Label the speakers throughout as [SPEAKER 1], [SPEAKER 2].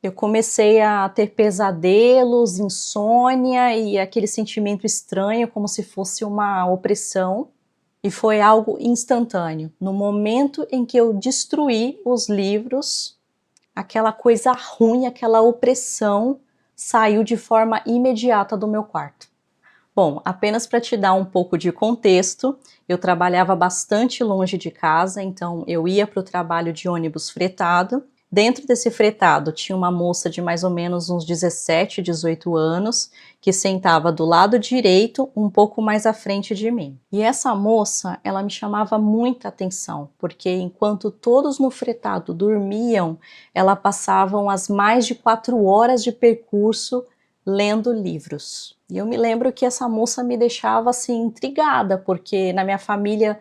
[SPEAKER 1] Eu comecei a ter pesadelos, insônia e aquele sentimento estranho, como se fosse uma opressão, e foi algo instantâneo. No momento em que eu destruí os livros, aquela coisa ruim, aquela opressão saiu de forma imediata do meu quarto. Bom, apenas para te dar um pouco de contexto, eu trabalhava bastante longe de casa, então eu ia para o trabalho de ônibus fretado. Dentro desse fretado tinha uma moça de mais ou menos uns 17, 18 anos, que sentava do lado direito, um pouco mais à frente de mim. E essa moça, ela me chamava muita atenção, porque enquanto todos no fretado dormiam, ela passava as mais de 4 horas de percurso lendo livros. E eu me lembro que essa moça me deixava assim intrigada, porque na minha família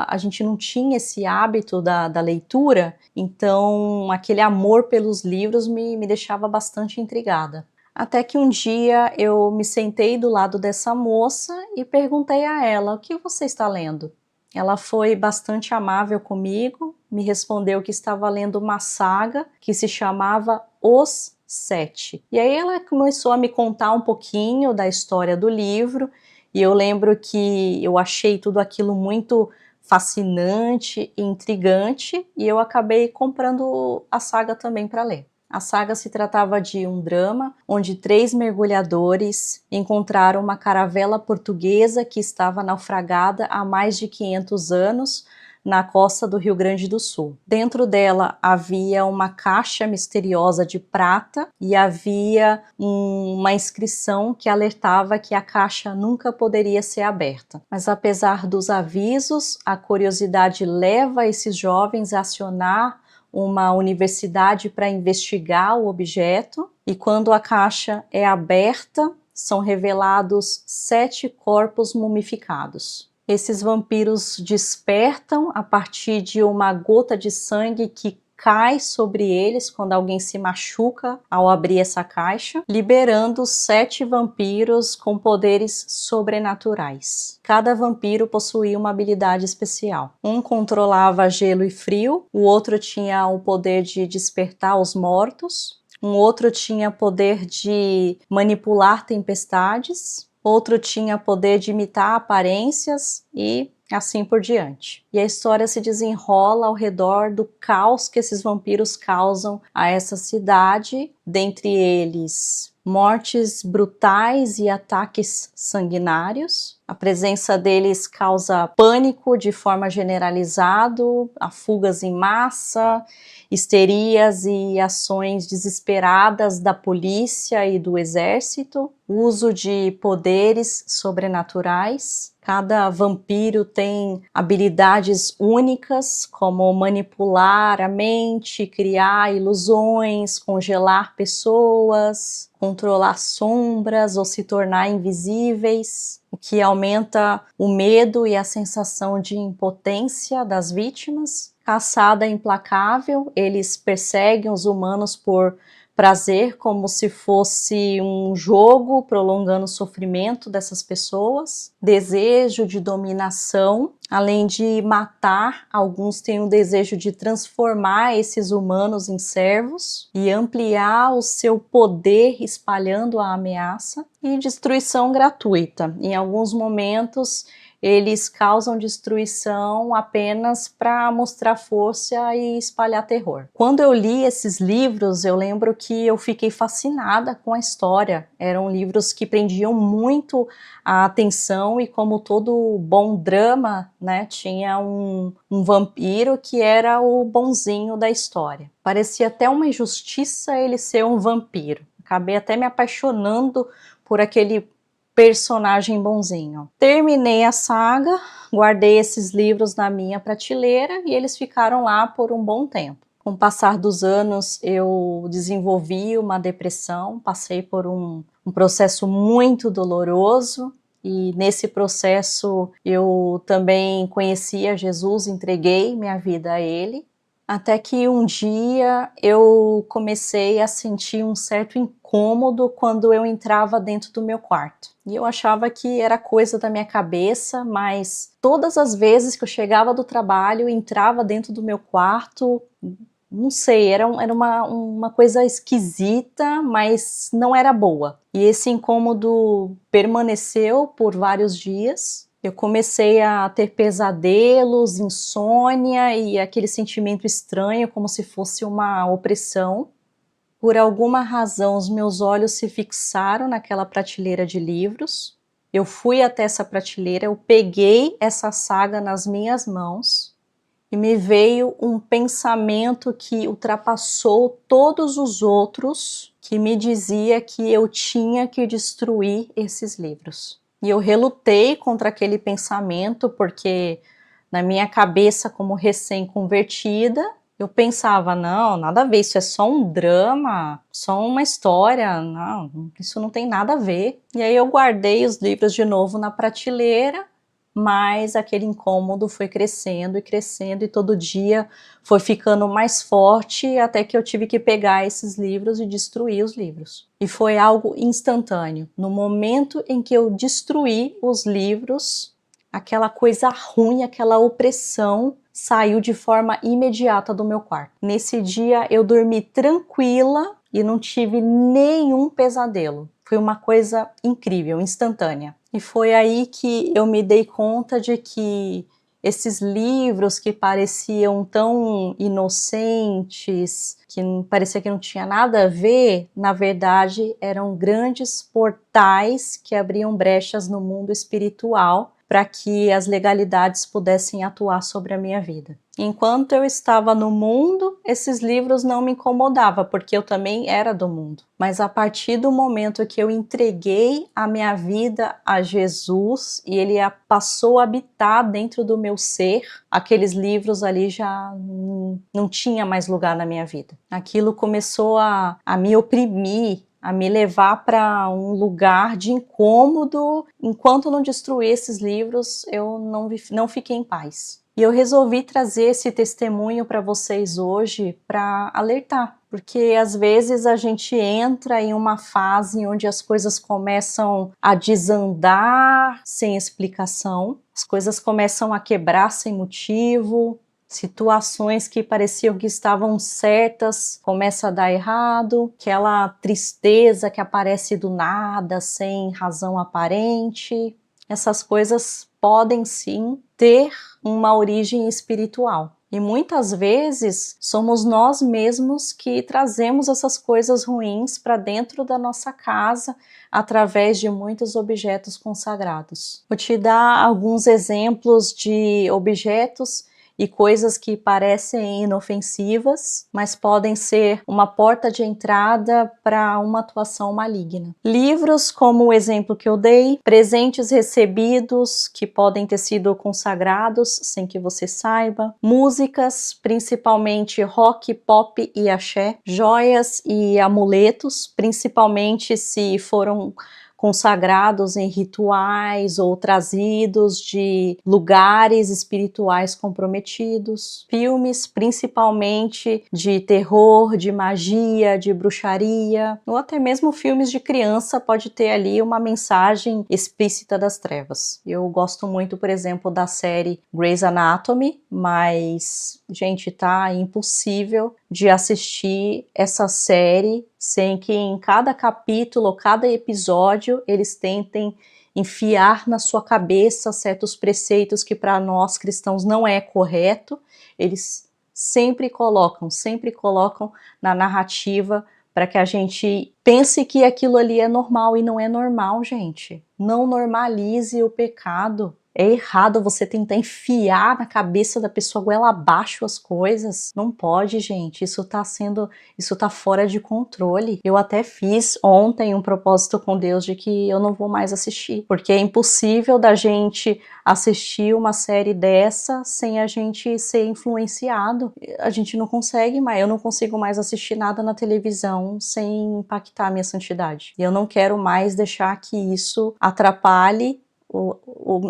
[SPEAKER 1] a gente não tinha esse hábito da leitura, então aquele amor pelos livros me deixava bastante intrigada. Até que um dia eu me sentei do lado dessa moça e perguntei a ela: o que você está lendo? Ela foi bastante amável comigo, me respondeu que estava lendo uma saga que se chamava Os Sete. E aí ela começou a me contar um pouquinho da história do livro, e eu lembro que eu achei tudo aquilo muito fascinante e intrigante, e eu acabei comprando a saga também para ler. A saga se tratava de um drama onde 3 mergulhadores encontraram uma caravela portuguesa que estava naufragada há mais de 500 anos na costa do Rio Grande do Sul. Dentro dela havia uma caixa misteriosa de prata e havia uma inscrição que alertava que a caixa nunca poderia ser aberta. Mas apesar dos avisos, a curiosidade leva esses jovens a acionar uma universidade para investigar o objeto, e quando a caixa é aberta, são revelados 7 corpos mumificados. Esses vampiros despertam a partir de uma gota de sangue que cai sobre eles quando alguém se machuca ao abrir essa caixa, liberando 7 vampiros com poderes sobrenaturais. Cada vampiro possuía uma habilidade especial. Um controlava gelo e frio, o outro tinha o poder de despertar os mortos, um outro tinha poder de manipular tempestades, outro tinha poder de imitar aparências e assim por diante. E a história se desenrola ao redor do caos que esses vampiros causam a essa cidade, dentre eles mortes brutais e ataques sanguinários. A presença deles causa pânico de forma generalizada, fugas em massa, histerias e ações desesperadas da polícia e do exército, uso de poderes sobrenaturais. Cada vampiro tem habilidades únicas, como manipular a mente, criar ilusões, congelar pessoas, controlar sombras ou se tornar invisíveis, o que aumenta o medo e a sensação de impotência das vítimas. Caçada implacável, eles perseguem os humanos por prazer, como se fosse um jogo, prolongando o sofrimento dessas pessoas. Desejo de dominação, além de matar, alguns têm o desejo de transformar esses humanos em servos e ampliar o seu poder espalhando a ameaça. E destruição gratuita. Em alguns momentos, eles causam destruição apenas para mostrar força e espalhar terror. Quando eu li esses livros, eu lembro que eu fiquei fascinada com a história. Eram livros que prendiam muito a atenção e, como todo bom drama, né, tinha um vampiro que era o bonzinho da história. Parecia até uma injustiça ele ser um vampiro. Acabei até me apaixonando por aquele personagem bonzinho. Terminei a saga, guardei esses livros na minha prateleira e eles ficaram lá por um bom tempo. Com o passar dos anos, eu desenvolvi uma depressão, passei por um processo muito doloroso, e nesse processo eu também conhecia Jesus, entreguei minha vida a Ele, até que um dia eu comecei a sentir um certo incômodo quando eu entrava dentro do meu quarto. E eu achava que era coisa da minha cabeça, mas todas as vezes que eu chegava do trabalho, entrava dentro do meu quarto, não sei, era uma coisa esquisita, mas não era boa. E esse incômodo permaneceu por vários dias. Eu comecei a ter pesadelos, insônia e aquele sentimento estranho, como se fosse uma opressão. Por alguma razão, os meus olhos se fixaram naquela prateleira de livros. Eu fui até essa prateleira, eu peguei essa saga nas minhas mãos e me veio um pensamento que ultrapassou todos os outros, que me dizia que eu tinha que destruir esses livros. E eu relutei contra aquele pensamento, porque na minha cabeça, como recém-convertida, eu pensava, não, nada a ver, isso é só um drama, só uma história, não, isso não tem nada a ver. E aí eu guardei os livros de novo na prateleira, mas aquele incômodo foi crescendo e todo dia foi ficando mais forte, até que eu tive que pegar esses livros e destruir os livros. E foi algo instantâneo. No momento em que eu destruí os livros, aquela coisa ruim, aquela opressão saiu de forma imediata do meu quarto. Nesse dia eu dormi tranquila e não tive nenhum pesadelo. Foi uma coisa incrível, instantânea. E foi aí que eu me dei conta de que esses livros que pareciam tão inocentes, que parecia que não tinha nada a ver, na verdade eram grandes portais que abriam brechas no mundo espiritual para que as legalidades pudessem atuar sobre a minha vida. Enquanto eu estava no mundo, esses livros não me incomodavam, porque eu também era do mundo. Mas a partir do momento que eu entreguei a minha vida a Jesus e ele passou a habitar dentro do meu ser, aqueles livros ali já não tinha mais lugar na minha vida. Aquilo começou a me oprimir, a me levar para um lugar de incômodo. Enquanto não destruí esses livros, eu não fiquei em paz. E eu resolvi trazer esse testemunho para vocês hoje para alertar, porque às vezes a gente entra em uma fase onde as coisas começam a desandar sem explicação, as coisas começam a quebrar sem motivo, situações que pareciam que estavam certas começam a dar errado, aquela tristeza que aparece do nada, sem razão aparente. Essas coisas podem sim ter uma origem espiritual. E muitas vezes somos nós mesmos que trazemos essas coisas ruins para dentro da nossa casa através de muitos objetos consagrados. Vou te dar alguns exemplos de objetos e coisas que parecem inofensivas, mas podem ser uma porta de entrada para uma atuação maligna. Livros, como o exemplo que eu dei, presentes recebidos que podem ter sido consagrados sem que você saiba, músicas, principalmente rock, pop e axé, joias e amuletos, principalmente se foram consagrados em rituais ou trazidos de lugares espirituais comprometidos, filmes principalmente de terror, de magia, de bruxaria, ou até mesmo filmes de criança pode ter ali uma mensagem explícita das trevas. Eu gosto muito, por exemplo, da série Grey's Anatomy, mas, gente, tá impossível de assistir essa série sem que em cada capítulo, cada episódio, eles tentem enfiar na sua cabeça certos preceitos que para nós cristãos não é correto. Eles sempre colocam na narrativa para que a gente pense que aquilo ali é normal e não é normal, gente. Não normalize o pecado. É errado você tentar enfiar na cabeça da pessoa goela abaixo as coisas. Não pode, gente. Isso tá fora de controle. Eu até fiz ontem um propósito com Deus de que eu não vou mais assistir, porque é impossível da gente assistir uma série dessa sem a gente ser influenciado. A gente não consegue mais, eu não consigo mais assistir nada na televisão sem impactar a minha santidade. E eu não quero mais deixar que isso atrapalhe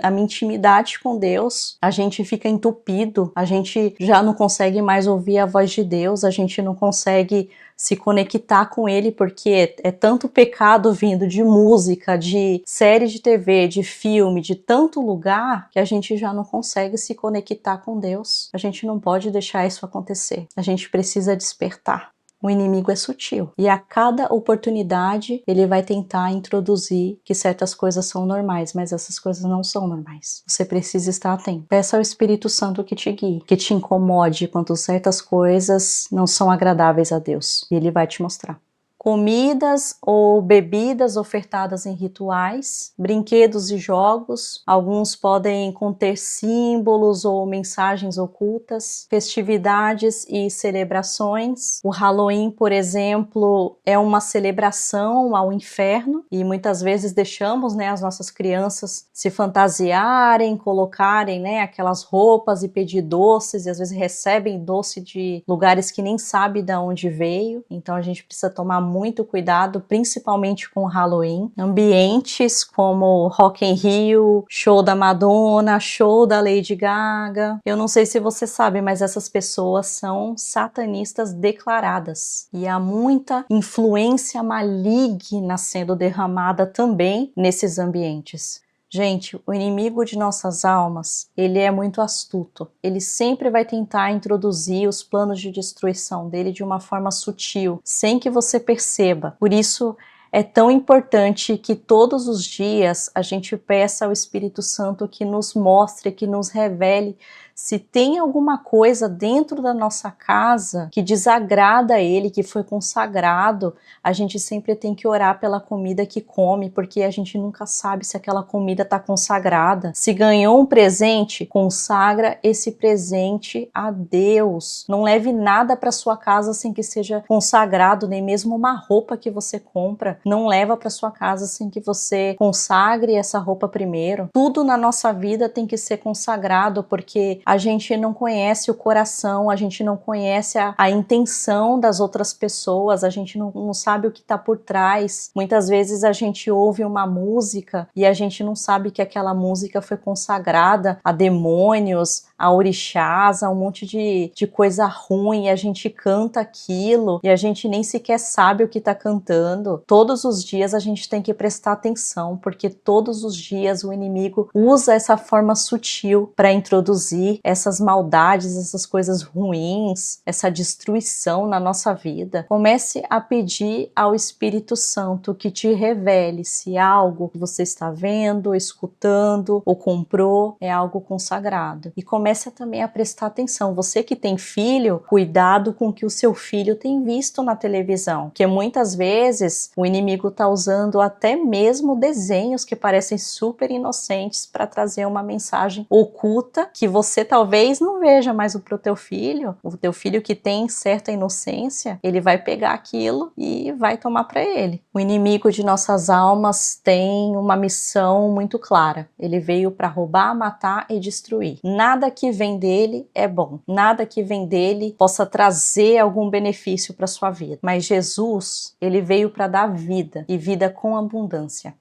[SPEAKER 1] a minha intimidade com Deus, a gente fica entupido, a gente já não consegue mais ouvir a voz de Deus, a gente não consegue se conectar com Ele, porque é tanto pecado vindo de música, de série de TV, de filme, de tanto lugar, que a gente já não consegue se conectar com Deus. A gente não pode deixar isso acontecer. A gente precisa despertar. O inimigo é sutil e a cada oportunidade ele vai tentar introduzir que certas coisas são normais, mas essas coisas não são normais. Você precisa estar atento. Peça ao Espírito Santo que te guie, que te incomode quando certas coisas não são agradáveis a Deus, e Ele vai te mostrar. Comidas ou bebidas ofertadas em rituais, brinquedos e jogos, alguns podem conter símbolos ou mensagens ocultas, festividades e celebrações. O Halloween, por exemplo, é uma celebração ao inferno e muitas vezes deixamos, as nossas crianças se fantasiarem, colocarem, aquelas roupas e pedir doces, e às vezes recebem doce de lugares que nem sabe de onde veio. Então a gente precisa tomar muito cuidado, principalmente com o Halloween. Ambientes como Rock in Rio, show da Madonna, show da Lady Gaga. Eu não sei se você sabe, mas essas pessoas são satanistas declaradas. E há muita influência maligna sendo derramada também nesses ambientes. Gente, o inimigo de nossas almas, ele é muito astuto. Ele sempre vai tentar introduzir os planos de destruição dele de uma forma sutil, sem que você perceba. Por isso, é tão importante que todos os dias a gente peça ao Espírito Santo que nos mostre, que nos revele se tem alguma coisa dentro da nossa casa que desagrada a Ele, que foi consagrado. A gente sempre tem que orar pela comida que come, porque a gente nunca sabe se aquela comida está consagrada. Se ganhou um presente, consagra esse presente a Deus. Não leve nada para sua casa sem que seja consagrado, nem mesmo uma roupa que você compra, não leva para sua casa sem que você consagre essa roupa primeiro. Tudo na nossa vida tem que ser consagrado, porque a gente não conhece o coração, a gente não conhece a intenção das outras pessoas, a gente não sabe o que está por trás. Muitas vezes a gente ouve uma música e a gente não sabe que aquela música foi consagrada a demônios, a orixás, a um monte de coisa ruim, e a gente canta aquilo e a gente nem sequer sabe o que está cantando. Todos os dias a gente tem que prestar atenção, porque todos os dias o inimigo usa essa forma sutil para introduzir essas maldades, essas coisas ruins, essa destruição na nossa vida. Comece a pedir ao Espírito Santo que te revele se algo que você está vendo, escutando ou comprou é algo consagrado. E comece também a prestar atenção. Você que tem filho, cuidado com o que o seu filho tem visto na televisão, porque muitas vezes o inimigo está usando até mesmo desenhos que parecem super inocentes para trazer uma mensagem oculta que você talvez não veja, mas o teu filho que tem certa inocência, ele vai pegar aquilo e vai tomar para ele. O inimigo de nossas almas tem uma missão muito clara. Ele veio para roubar, matar e destruir. Nada que vem dele é bom. Nada que vem dele possa trazer algum benefício para sua vida. Mas Jesus, ele veio para dar vida e vida com abundância.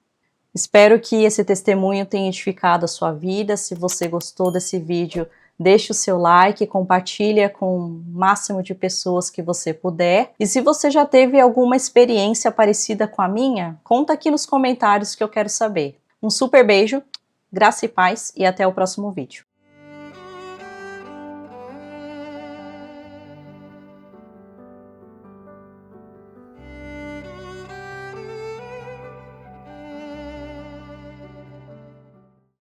[SPEAKER 1] Espero que esse testemunho tenha edificado a sua vida. Se você gostou desse vídeo, deixe o seu like, compartilha com o máximo de pessoas que você puder. E se você já teve alguma experiência parecida com a minha, conta aqui nos comentários que eu quero saber. Um super beijo, graça e paz e até o próximo vídeo.